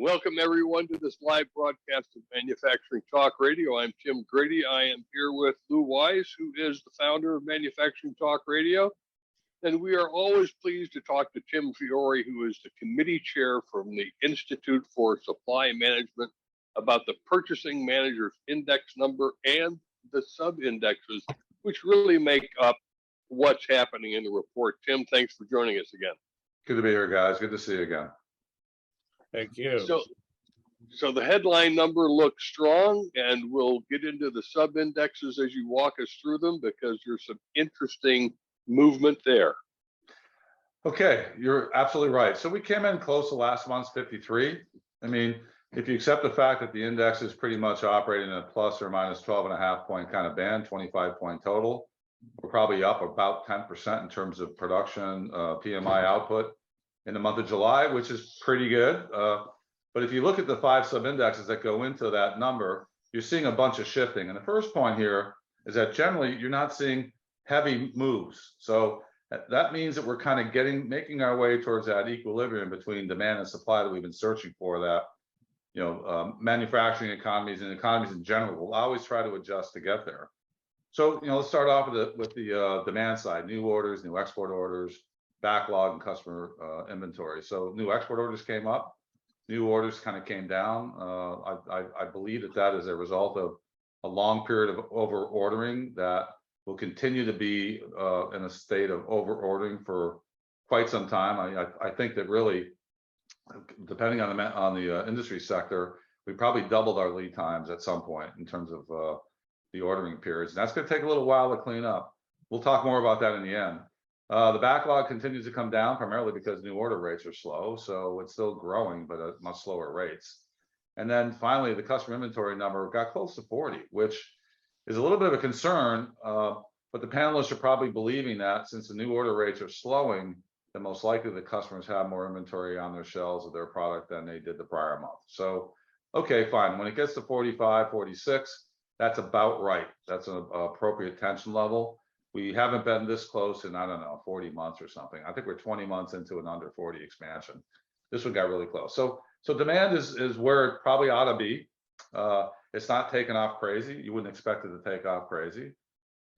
Welcome everyone to this live broadcast of Manufacturing Talk Radio. I'm Tim Grady. I am here with Lou Wise, who is the founder of Manufacturing Talk Radio. And we are always pleased to talk to Tim Fiore, who is the committee chair from the Institute for Supply Management, about the Purchasing Manager's Index number and the sub-indexes, which really make up what's happening in the report. Tim, thanks for joining us again. Good to be here, guys. Good to see you again. Thank you. So the headline number looks strong, and we'll get into the sub-indexes as you walk us through them, because there's some interesting movement there. Okay, you're absolutely right. So we came in close to last month's 53. I mean, if you accept the fact that the index is pretty much operating in a plus or minus 12.5 point kind of band, 25 point total, we're probably up about 10% in terms of production, PMI output in the month of July, which is pretty good. But if you look at the 5 sub-indexes that go into that number, you're seeing a bunch of shifting. And the first point here is that generally you're not seeing heavy moves. So that means that we're kind of making our way towards that equilibrium between demand and supply that we've been searching for, that, manufacturing economies and economies in general will always try to adjust to get there. So, let's start off with the demand side: new orders, new export orders, backlog, and customer inventory. So new export orders came up, new orders kind of came down. I believe that is a result of a long period of over ordering that will continue to be in a state of over ordering for quite some time. I think that really, depending on the industry sector, we probably doubled our lead times at some point in terms of the ordering periods. And that's going to take a little while to clean up. We'll talk more about that in the end. The backlog continues to come down, primarily because new order rates are slow. So it's still growing, but at much slower rates. And then finally, the customer inventory number got close to 40, which is a little bit of a concern. But the panelists are probably believing that since the new order rates are slowing, then most likely the customers have more inventory on their shelves of their product than they did the prior month. So, okay, fine. When it gets to 45, 46, that's about right. That's an appropriate tension level. We haven't been this close in, I don't know, 40 months or something. I think we're 20 months into an under 40 expansion. This one got really close. So demand is where it probably ought to be. It's not taking off crazy. You wouldn't expect it to take off crazy.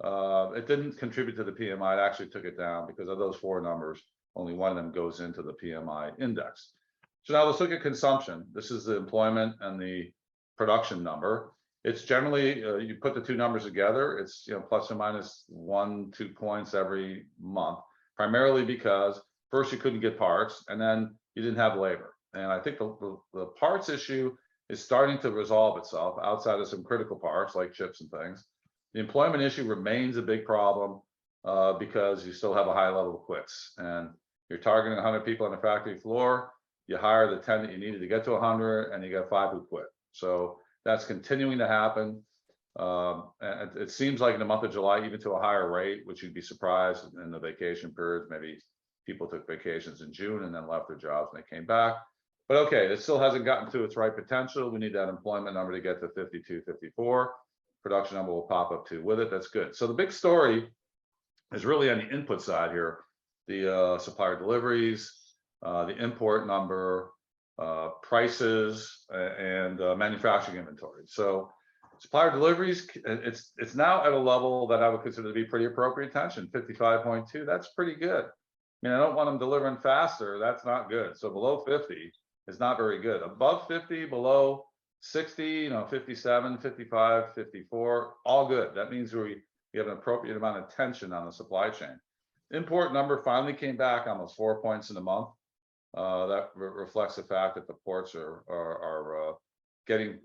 It didn't contribute to the PMI. It actually took it down because of those 4 numbers. Only one of them goes into the PMI index. So now let's look at consumption. This is the employment and the production number. It's generally, you put the 2 numbers together, it's plus or minus 1-2 points every month, primarily because first you couldn't get parts, and then you didn't have labor. And I think the parts issue is starting to resolve itself outside of some critical parts like chips and things. The employment issue remains a big problem because you still have a high level of quits, and you're targeting 100 people on the factory floor. You hire the 10 that you needed to get to 100, and you got 5 who quit. So that's continuing to happen. And it seems like in the month of July, even to a higher rate, which you'd be surprised in the vacation periods. Maybe people took vacations in June and then left their jobs and they came back. But okay, it still hasn't gotten to its right potential. We need that employment number to get to 52, 54. Production number will pop up too with it. That's good. So the big story is really on the input side here: the supplier deliveries, the import number, prices, and manufacturing inventory. So supplier deliveries, it's now at a level that I would consider to be pretty appropriate tension, 55.2. That's pretty good. I mean, I don't want them delivering faster. That's not good. So below 50 is not very good. Above 50, below 60, 57, 55, 54, all good. That means we have an appropriate amount of tension on the supply chain. Import number finally came back almost 4 points in a month. That reflects the fact that the ports are getting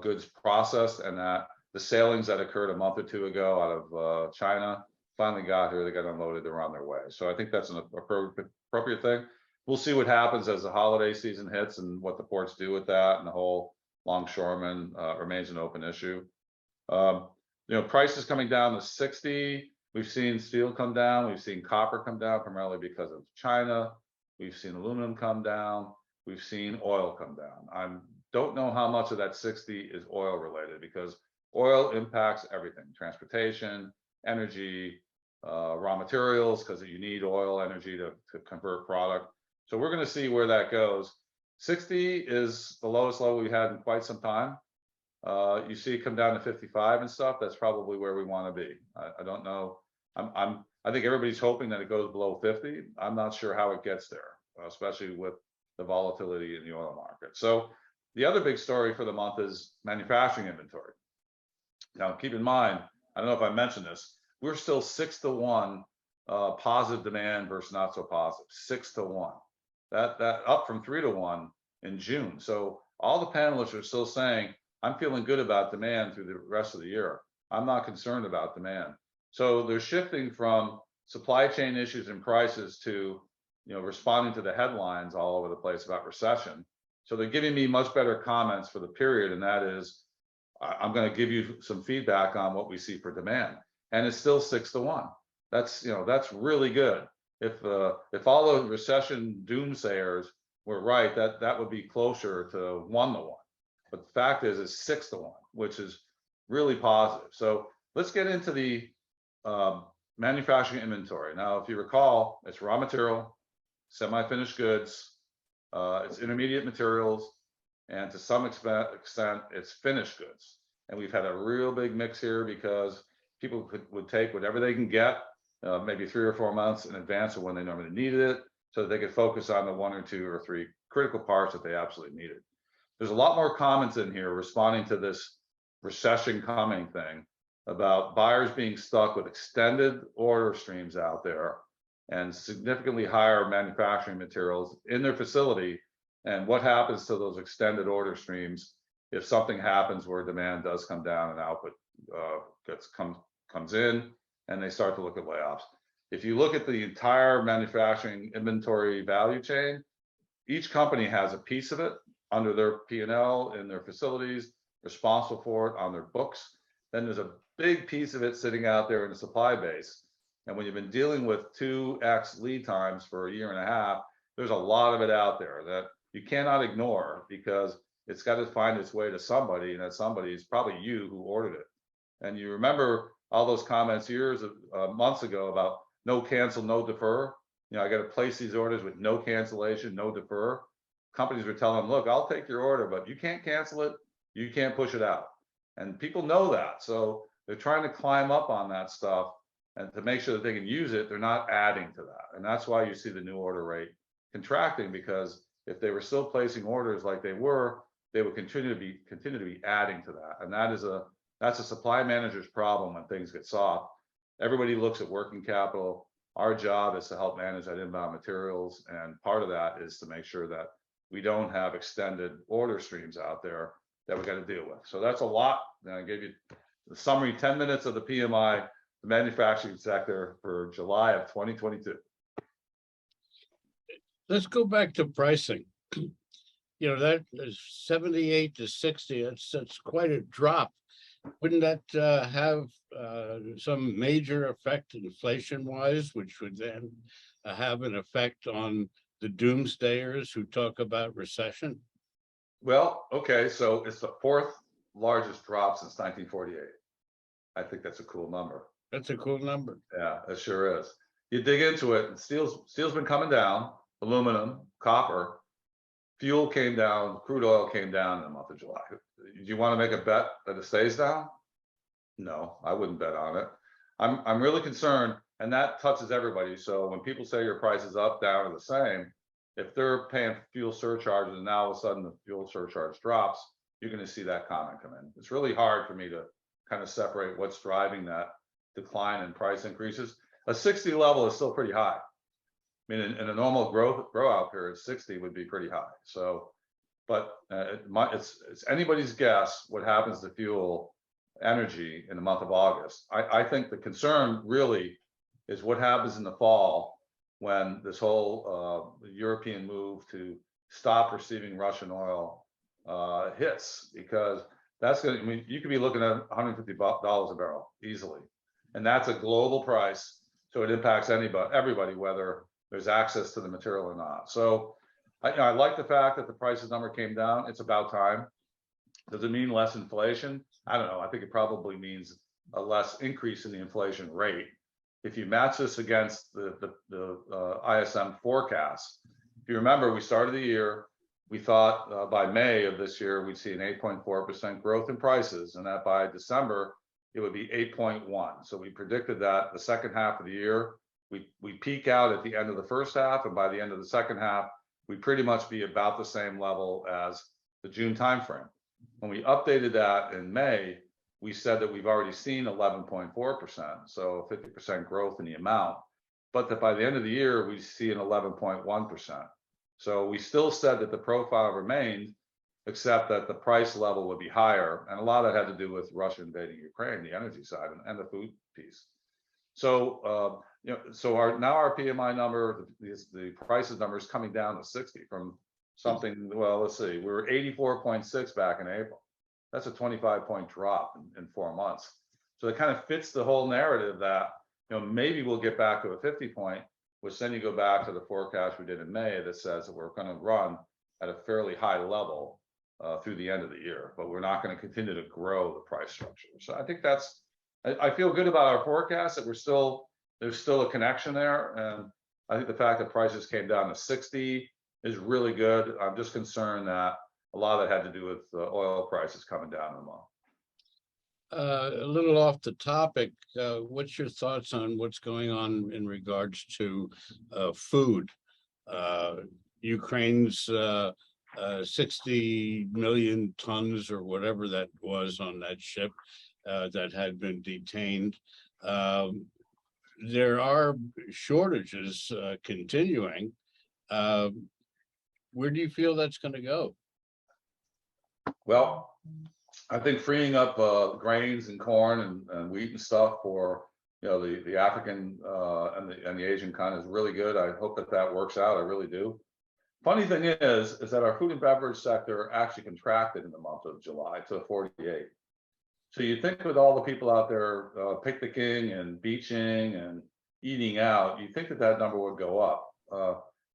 goods processed, and that the sailings that occurred a month or 2 ago out of China finally got here. They got unloaded, they're on their way. So I think that's an appropriate thing. We'll see what happens as the holiday season hits and what the ports do with that, and the whole longshoreman remains an open issue. Prices coming down to 60. We've seen steel come down. We've seen copper come down, primarily because of China. We've seen aluminum come down. We've seen oil come down. I don't know how much of that 60 is oil related, because oil impacts everything: transportation, energy, raw materials, because you need oil energy to convert product. So we're going to see where that goes. 60 is the lowest level we had in quite some time. You see it come down to 55 and stuff. That's probably where we want to be. I don't know. I think everybody's hoping that it goes below 50. I'm not sure how it gets there, especially with the volatility in the oil market. So the other big story for the month is manufacturing inventory. Now, keep in mind, I don't know if I mentioned this, we're still 6-to-1 positive demand versus not so positive, 6-to-1. That up from 3-to-1 in June. So all the panelists are still saying, I'm feeling good about demand through the rest of the year. I'm not concerned about demand. So they're shifting from supply chain issues and prices to, responding to the headlines all over the place about recession. So they're giving me much better comments for the period, and that is, I'm going to give you some feedback on what we see for demand, and it's still 6-to-1. That's really good. If all the recession doomsayers were right, that would be closer to 1-to-1. But the fact is, it's 6-to-1, which is really positive. So let's get into the manufacturing inventory. Now, if you recall, it's raw material, semi-finished goods, it's intermediate materials, and to some extent, it's finished goods. And we've had a real big mix here because people would take whatever they can get, maybe 3 or 4 months in advance of when they normally needed it, so that they could focus on the 1 or 2 or 3 critical parts that they absolutely needed. There's a lot more comments in here responding to this recession coming thing about buyers being stuck with extended order streams out there and significantly higher manufacturing materials in their facility, and what happens to those extended order streams if something happens where demand does come down and output comes in, and they start to look at layoffs. If you look at the entire manufacturing inventory value chain, each company has a piece of it under their P&L in their facilities, responsible for it on their books. Then there's a big piece of it sitting out there in the supply base. And when you've been dealing with 2x lead times for 1.5 years, there's a lot of it out there that you cannot ignore, because it's got to find its way to somebody, and that somebody is probably you who ordered it. And you remember all those comments months ago about no cancel, no defer. I got to place these orders with no cancellation, no defer. Companies were telling them, look, I'll take your order, but you can't cancel it, you can't push it out. And people know that. So they're trying to climb up on that stuff, and to make sure that they can use it, they're not adding to that. And that's why you see the new order rate contracting, because if they were still placing orders like they would continue to be adding to that. And that's a supply manager's problem when things get soft. Everybody looks at working capital. Our job is to help manage that inbound materials, and part of that is to make sure that we don't have extended order streams out there that we got to deal with. So that's a lot. And I gave you the summary 10 minutes of the PMI, the manufacturing sector for July of 2022. Let's go back to pricing. That is 78 to 60. That's quite a drop. Wouldn't that have some major effect inflation-wise, which would then have an effect on the doomsdayers who talk about recession? Well, okay, so it's the 4th largest drop since 1948. I think that's a cool number. That's a cool number. Yeah, it sure is. You dig into it, and steel's been coming down, aluminum, copper, fuel came down, crude oil came down in the month of July. Do you want to make a bet that it stays down? No, I wouldn't bet on it. I'm really concerned, and that touches everybody. So when people say your price is up, down, or the same, if they're paying fuel surcharges and now all of a sudden the fuel surcharge drops, you're going to see that comment come in. It's really hard for me to kind of separate what's driving that decline in price increases. A 60 level is still pretty high. I mean, in a normal grow out period, 60 would be pretty high. So, but it's anybody's guess what happens to fuel energy in the month of August. I think the concern really is what happens in the fall when this whole European move to stop receiving Russian oil hits, because that's going to, I mean, you could be looking at $150 a barrel easily. And that's a global price. So it impacts everybody, whether there's access to the material or not. So I like the fact that the prices number came down. It's about time. Does it mean less inflation? I don't know. I think it probably means a less increase in the inflation rate. If you match this against the ISM forecast, if you remember, we started the year we thought by May of this year, we'd see an 8.4% growth in prices, and that by December, it would be 8.1. So we predicted that the second half of the year, we peak out at the end of the first half, and by the end of the second half, we pretty much be about the same level as the June timeframe. When we updated that in May, we said that we've already seen 11.4%, so 50% growth in the amount, but that by the end of the year, we see an 11.1%. So we still said that the profile remained, except that the price level would be higher. And a lot of that had to do with Russia invading Ukraine, the energy side and the food piece. So, so our PMI number, the prices number is coming down to 60 from something, well, let's see, we were 84.6 back in April. That's a 25-point drop in 4 months. So it kind of fits the whole narrative that, maybe we'll get back to a 50-point, which then you go back to the forecast we did in May that says that we're going to run at a fairly high level through the end of the year, but we're not going to continue to grow the price structure. So I think I feel good about our forecast that there's still a connection there. And I think the fact that prices came down to 60 is really good. I'm just concerned that a lot of that had to do with oil prices coming down in a month. A little off the topic, what's your thoughts on what's going on in regards to food? Ukraine's 60 million tons or whatever that was on that ship that had been detained. There are shortages continuing. Where do you feel that's going to go? Well, I think freeing up grains and corn and wheat and stuff for the African and the Asian continent is really good. I hope that works out. I really do. Funny thing is that our food and beverage sector actually contracted in the month of July to 48. So you think with all the people out there picnicking and beaching and eating out, you think that number would go up.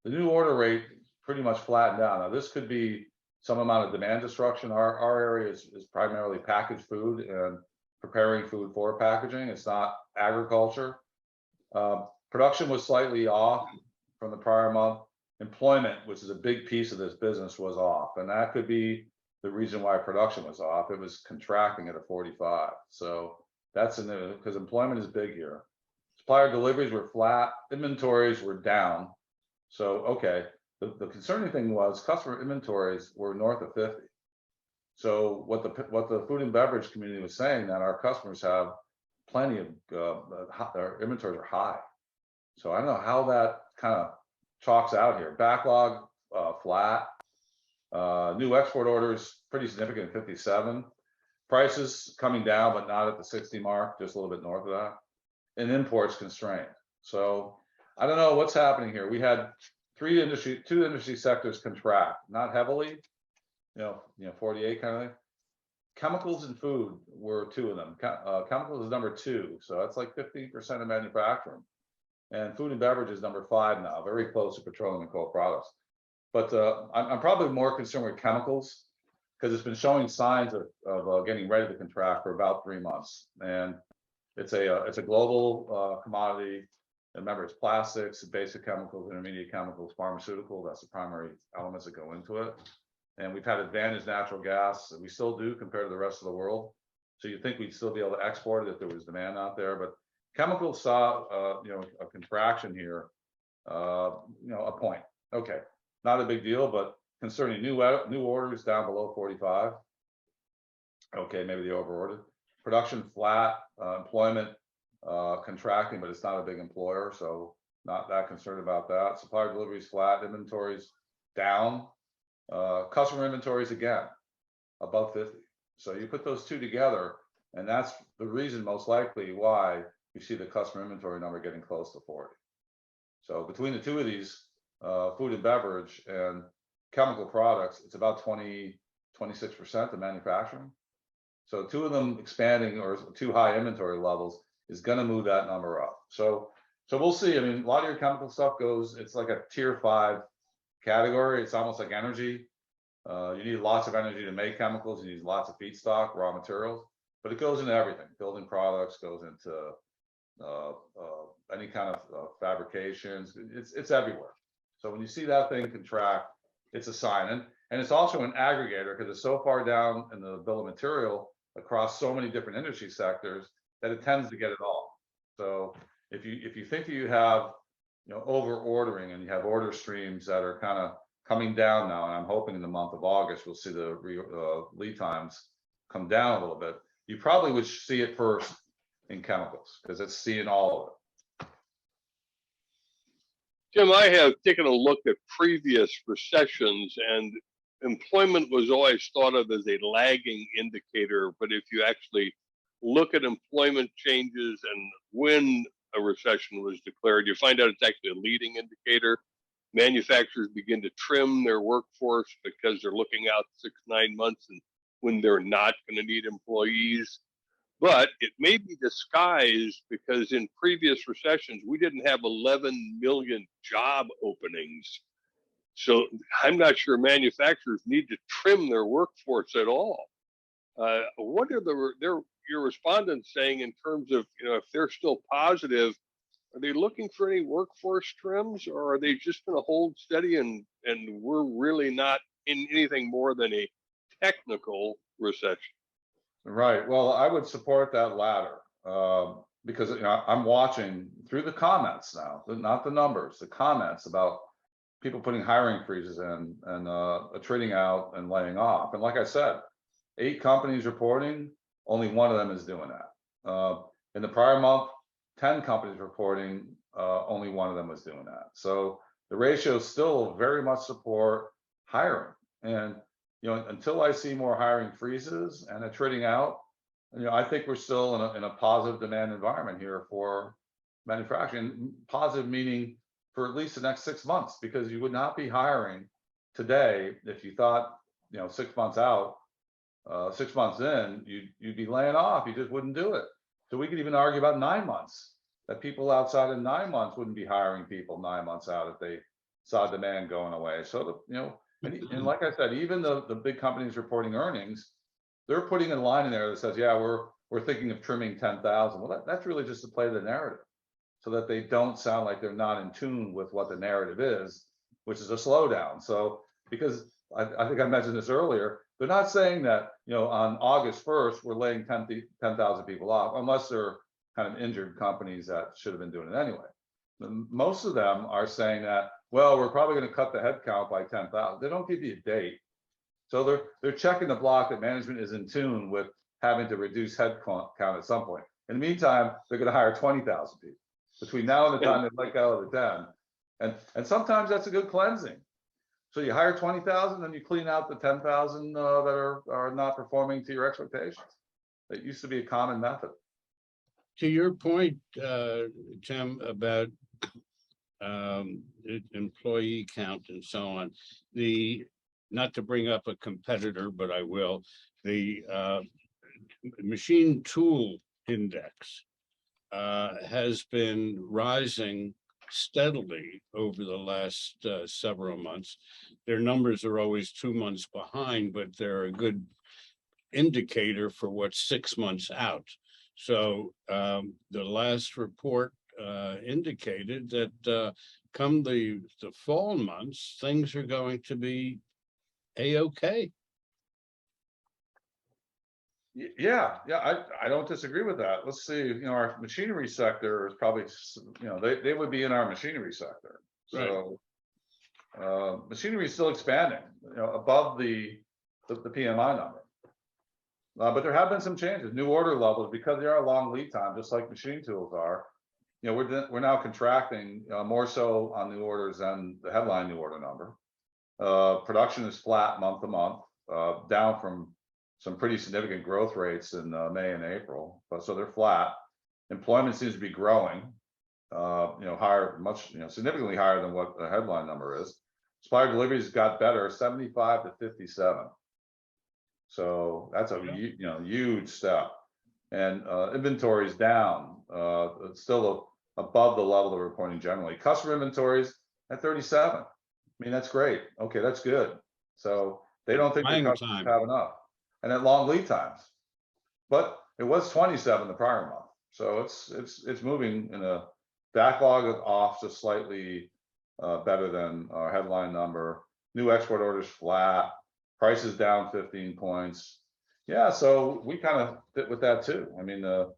The new order rate pretty much flattened out. Now this could be some amount of demand destruction. Our area is primarily packaged food and preparing food for packaging. It's not agriculture. Production was slightly off from the prior month. Employment, which is a big piece of this business, was off. And that could be the reason why production was off. It was contracting at a 45. So that's because employment is big here. Supplier deliveries were flat. Inventories were down. So, okay. The concerning thing was customer inventories were north of 50. So what the food and beverage community was saying, that our customers have plenty of their inventories are high. So I don't know how that kind of chalks out here. Backlog flat. New export orders pretty significant at 57. Prices coming down, but not at the 60 mark, just a little bit north of that. And imports constrained. So I don't know what's happening here. We had two industry sectors contract, not heavily, 48 kind of thing. Chemicals and food were two of them. Chemicals is number 2, so that's like 50% of manufacturing. And food and beverage is number 5 now, very close to petroleum and coal products. But I'm probably more concerned with chemicals because it's been showing signs of getting ready to contract for about 3 months. And it's a global commodity. Remember, it's plastics, basic chemicals, intermediate chemicals, pharmaceutical. That's the primary elements that go into it. And we've had advantaged natural gas. We still do compared to the rest of the world. So you'd think we'd still be able to export it if there was demand out there. But chemicals saw, a contraction here, a point. Okay, not a big deal, but concerning new orders down below 45. Okay, maybe they overordered. Production flat, employment contracting, but it's not a big employer, so not that concerned about that. Supplier deliveries flat, inventories down, customer inventories again above 50. So you put those two together, and that's the reason most likely why you see the customer inventory number getting close to 40. So between the two of these, food and beverage and chemical products, it's about 26% of manufacturing. So two of them expanding or too high inventory levels is going to move that number up. So we'll see. I mean, a lot of your chemical stuff it's like a tier 5 category. It's almost like energy. You need lots of energy to make chemicals. You need lots of feedstock, raw materials, but it goes into everything. Building products goes into any kind of fabrications. It's everywhere. So when you see that thing contract, it's a sign. And it's also an aggregator because it's so far down in the bill of material across so many different industry sectors that it tends to get it all. So if you think that you have, over ordering and you have order streams that are kind of coming down now, and I'm hoping in the month of August we'll see the lead times come down a little bit, you probably would see it first in chemicals because it's seeing all of it. Jim, I have taken a look at previous recessions, and employment was always thought of as a lagging indicator. But if you actually look at employment changes and when a recession was declared, you find out it's actually a leading indicator. Manufacturers begin to trim their workforce because they're looking out 6-9 months and when they're not going to need employees. But it may be disguised because in previous recessions, we didn't have 11 million job openings. So I'm not sure manufacturers need to trim their workforce at all. What are your respondents saying in terms of, if they're still positive, are they looking for any workforce trims, or are they just going to hold steady and we're really not in anything more than a technical recession? Right. Well, I would support that latter because I'm watching through the comments now, not the numbers, the comments about people putting hiring freezes in and trading out and laying off. And like I said, 8 companies reporting, only one of them is doing that. In the prior month, 10 companies reporting, only one of them was doing that. So the ratios still very much support hiring. And until I see more hiring freezes and a trading out, I think we're still in a positive demand environment here for manufacturing. Positive meaning for at least the next 6 months, because you would not be hiring today if you thought 6 months out, 6 months in, you'd be laying off. You just wouldn't do it. So we could even argue about 9 months, that people outside of 9 months wouldn't be hiring people 9 months out if they saw demand going away. So and like I said, even the big companies reporting earnings, they're putting a line in there that says, yeah, we're thinking of trimming 10,000. Well, that's really just to play the narrative so that they don't sound like they're not in tune with what the narrative is, which is a slowdown. So because I think I mentioned this earlier, they're not saying that, on August 1st, we're laying 10,000 people off, unless they're kind of injured companies that should have been doing it anyway. Most of them are saying that, well, we're probably going to cut the headcount by 10,000. They don't give you a date. So they're checking the block that management is in tune with having to reduce headcount at some point. In the meantime, they're going to hire 20,000 people between now and the time they let go of the 10. And sometimes that's a good cleansing. So you hire 20,000, then you clean out the 10,000 that are not performing to your expectations. That used to be a common method. To your point, Tim, about employee count and so on, not to bring up a competitor, but I will, the machine tool index has been rising steadily over the last several months. Their numbers are always 2 months behind, but they're a good indicator for what's 6 months out. So the last report indicated that come the fall months, things are going to be a-okay. Yeah, I don't disagree with that. Let's see, our machinery sector is probably, they would be in our machinery sector. So machinery is still expanding, above the PMI number. But there have been some changes, new order levels, because there are long lead times, just like machine tools are. We're now contracting more so on new orders than the headline new order number. Production is flat month to month, down from some pretty significant growth rates in May and April, but so they're flat. Employment seems to be growing, higher, significantly higher than what the headline number is. Supplier deliveries got better, 75 to 57. So that's a huge step. And inventory is down. It's still above the level that we're reporting generally. Customer inventories at 37. I mean, that's great. Okay, that's good. So they don't think the customers have enough. And at long lead times. But it was 27 the prior month. So it's moving in a backlog off just slightly better than our headline number. New export orders flat, prices down 15 points. Yeah, so we kind of fit with that too. I mean, the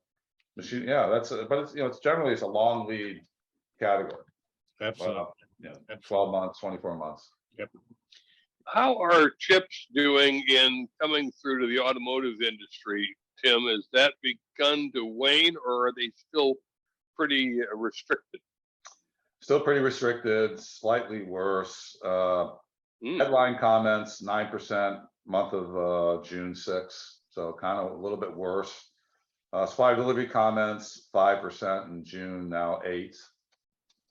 machine, yeah, but it's, it's generally it's a long lead category. Absolutely. Yeah, Absolutely. 12 months, 24 months. Yep. How are chips doing in coming through to the automotive industry, Tim? Has that begun to wane, or are they still pretty restricted? Still pretty restricted, slightly worse. Headline comments, 9% month of June 6th. So kind of a little bit worse. Supply delivery comments, 5% in June, now 8.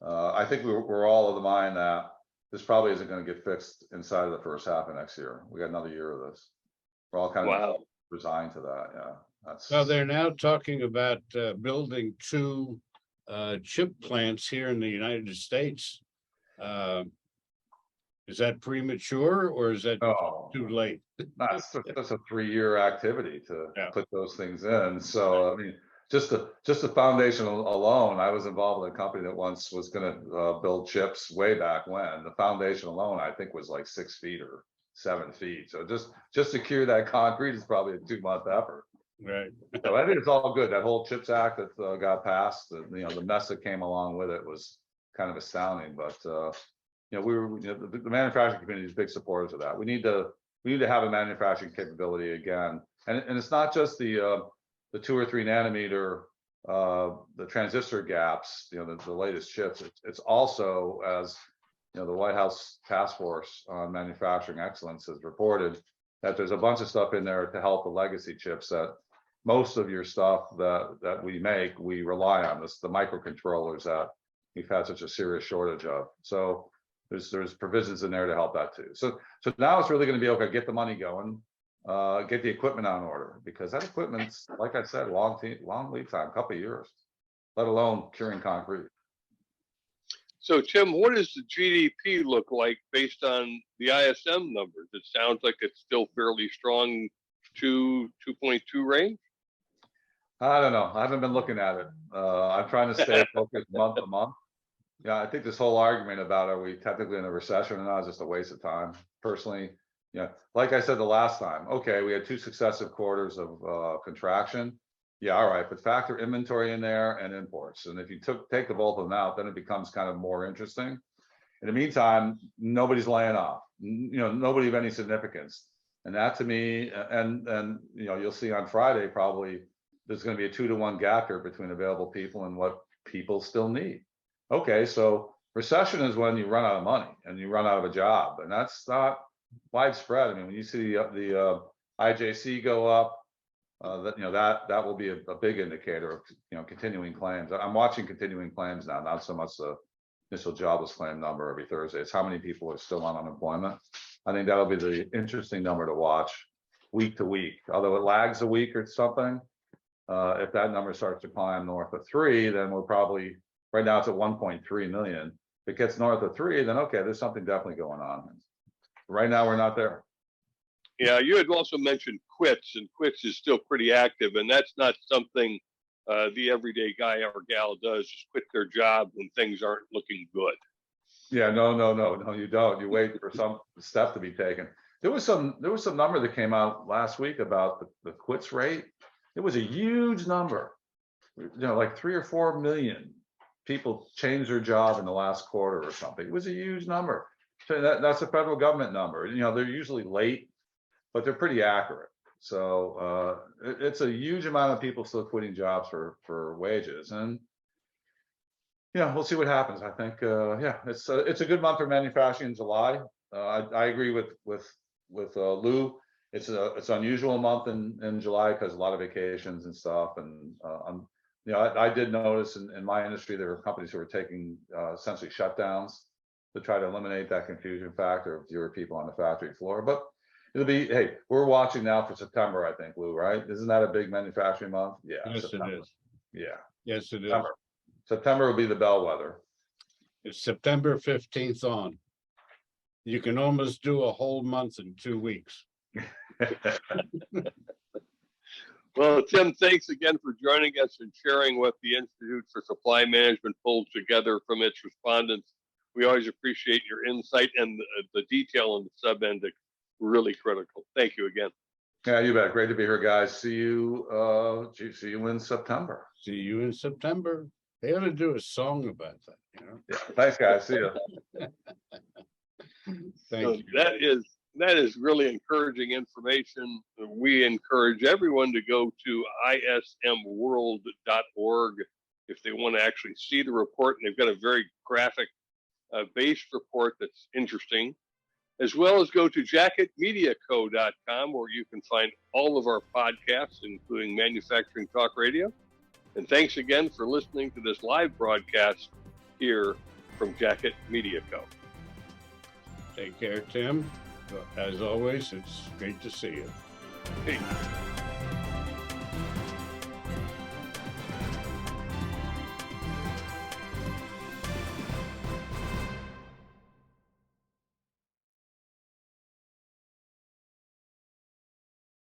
I think we're all of the mind that this probably isn't going to get fixed inside of the first half of next year. We got another year of this. We're all kind of resigned to that. Yeah. Well, they're now talking about building 2 chip plants here in the United States. Is that premature or is that too late? That's a 3-year activity to put those things in. So I mean, just the foundation alone. I was involved in a company that once was going to build chips way back when. The foundation alone, I think, was like 6 feet or 7 feet. So just to cure that concrete is probably a 2-month effort. Right. So I think it's all good. That whole CHIPS Act that got passed, the mess that came along with it was kind of astounding. But the manufacturing community is big supporters of that. We need to have a manufacturing capability again, and it's not just the 2 or 3 nanometer, the transistor gaps, the latest chips. It's also, as the White House Task Force on Manufacturing Excellence has reported, that there's a bunch of stuff in there to help the legacy chips that most of your stuff that we make, we rely on. This the microcontrollers that we've had such a serious shortage of. So there's provisions in there to help that too. So now it's really going to be okay. Get the money going, get the equipment on order, because that equipment's, like I said, long lead time, couple of years, let alone curing concrete. So Tim, what does the GDP look like based on the ISM numbers? It sounds like it's still fairly strong, 2.2 range. I don't know. I haven't been looking at it. I'm trying to stay focused month to month. Yeah, I think this whole argument about are we technically in a recession or not is just a waste of time. Personally, like I said the last time, okay, we had 2 successive quarters of contraction. Yeah, all right, but factor inventory in there and imports. And if you take the both of them out, then it becomes kind of more interesting. In the meantime, nobody's laying off, nobody of any significance. And that to me, and you'll see on Friday, probably there's going to be a 2-to-1 gap here between available people and what people still need. Okay, so recession is when you run out of money and you run out of a job, and that's not widespread. I mean, when you see the IJC go up, that will be a big indicator of continuing claims. I'm watching continuing claims now, not so much the initial jobless claim number every Thursday. It's how many people are still on unemployment. I think that'll be the interesting number to watch week to week. Although it lags a week or something, if that number starts to climb north of 3, then we're probably, right now it's at 1.3 million. If it gets north of 3, then okay, there's something definitely going on. Right now we're not there. Yeah, you had also mentioned quits, and quits is still pretty active, and that's not something the everyday guy or gal does, just quit their job when things aren't looking good. Yeah, no, you don't. You wait for some step to be taken. There was some number that came out last week about the quits rate. It was a huge number. Like 3 or 4 million people changed their job in the last quarter or something. It was a huge number. So that's a federal government number. They're usually late, but they're pretty accurate. So it's a huge amount of people still quitting jobs for wages, and we'll see what happens. I think it's a good month for manufacturing in July. I agree with Lou. It's an unusual month in July because a lot of vacations and stuff, and I did notice in my industry there were companies who were taking essentially shutdowns to try to eliminate that confusion factor of fewer people on the factory floor. But it'll be, hey, we're watching now for September, I think, Lou, right? Isn't that a big manufacturing month? Yeah. Yes, September. it is. Yeah. Yes, it is. September will be the bellwether. It's September 15th on. You can almost do a whole month in 2 weeks. Well, Tim, thanks again for joining us and sharing what the Institute for Supply Management pulls together from its respondents We always appreciate your insight, and the detail in the sub end is really critical. Thank you again. Yeah, you bet. Great to be here, guys. See you in September. See you in September. They ought to do a song about that, you know? Yeah. Thanks, guys. See you. Thank you. That is really encouraging information. We encourage everyone to go to ismworld.org if they want to actually see the report, and they've got a very graphic based report that's interesting, as well as go to jacketmediaco.com, where you can find all of our podcasts, including Manufacturing Talk Radio. And thanks again for listening to this live broadcast here from Jacket Media Co. Take care, Tim. As always, it's great to see you. Hey.